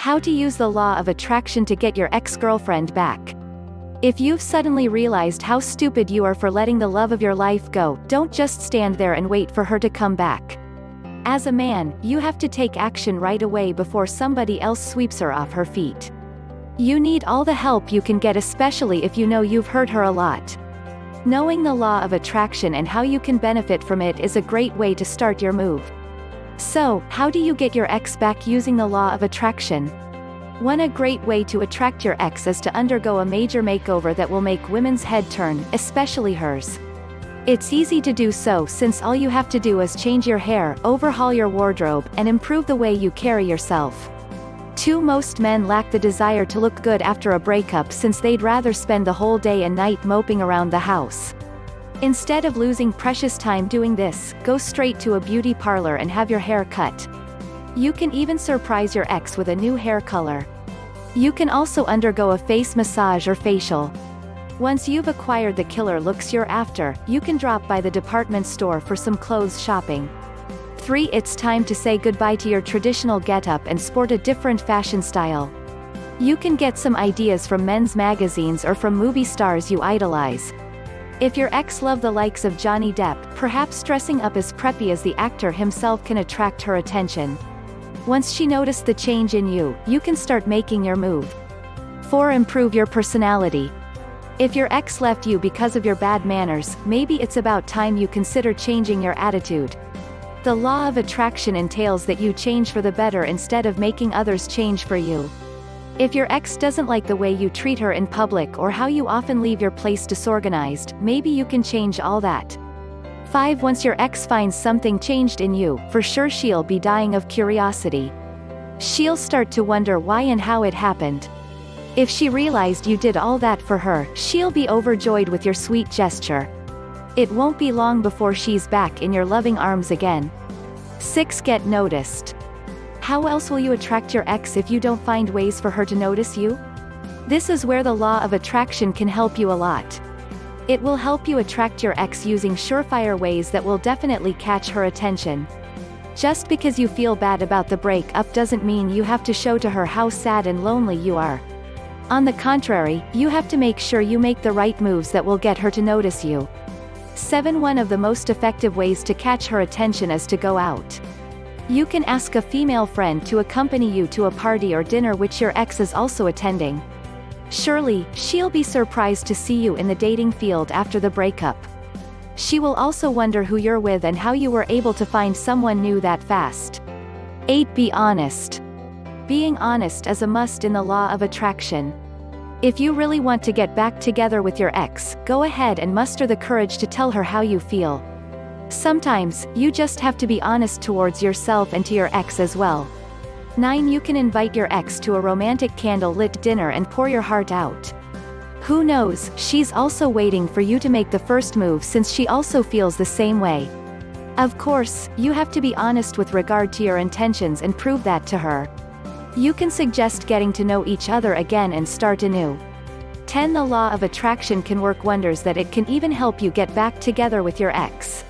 How to use the law of attraction to get your ex-girlfriend back. If you've suddenly realized how stupid you are for letting the love of your life go, don't just stand there and wait for her to come back. As a man, you have to take action right away before somebody else sweeps her off her feet. You need all the help you can get, especially if you know you've hurt her a lot. Knowing the law of attraction and how you can benefit from it is a great way to start your move. So, how do you get your ex back using the law of attraction? A great way to attract your ex is to undergo a major makeover that will make women's head turn, especially hers. It's easy to do so since all you have to do is change your hair, overhaul your wardrobe, and improve the way you carry yourself. Most men lack the desire to look good after a breakup since they'd rather spend the whole day and night moping around the house. Instead of losing precious time doing this, go straight to a beauty parlor and have your hair cut. You can even surprise your ex with a new hair color. You can also undergo a face massage or facial. Once you've acquired the killer looks you're after, you can drop by the department store for some clothes shopping. It's time to say goodbye to your traditional getup and sport a different fashion style. You can get some ideas from men's magazines or from movie stars you idolize. If your ex loved the likes of Johnny Depp, perhaps dressing up as preppy as the actor himself can attract her attention. Once she noticed the change in you, you can start making your move. Improve your personality. If your ex left you because of your bad manners, maybe it's about time you consider changing your attitude. The law of attraction entails that you change for the better instead of making others change for you. If your ex doesn't like the way you treat her in public or how you often leave your place disorganized, maybe you can change all that. Once your ex finds something changed in you, for sure she'll be dying of curiosity. She'll start to wonder why and how it happened. If she realized you did all that for her, she'll be overjoyed with your sweet gesture. It won't be long before she's back in your loving arms again. Get noticed. How else will you attract your ex if you don't find ways for her to notice you? This is where the law of attraction can help you a lot. It will help you attract your ex using surefire ways that will definitely catch her attention. Just because you feel bad about the breakup doesn't mean you have to show to her how sad and lonely you are. On the contrary, you have to make sure you make the right moves that will get her to notice you. One of the most effective ways to catch her attention is to go out. You can ask a female friend to accompany you to a party or dinner which your ex is also attending. Surely, she'll be surprised to see you in the dating field after the breakup. She will also wonder who you're with and how you were able to find someone new that fast. Be honest. Being honest is a must in the law of attraction. If you really want to get back together with your ex, go ahead and muster the courage to tell her how you feel. Sometimes, you just have to be honest towards yourself and to your ex as well. You can invite your ex to a romantic candle-lit dinner and pour your heart out. Who knows, she's also waiting for you to make the first move since she also feels the same way. Of course, you have to be honest with regard to your intentions and prove that to her. You can suggest getting to know each other again and start anew. The law of attraction can work wonders that it can even help you get back together with your ex.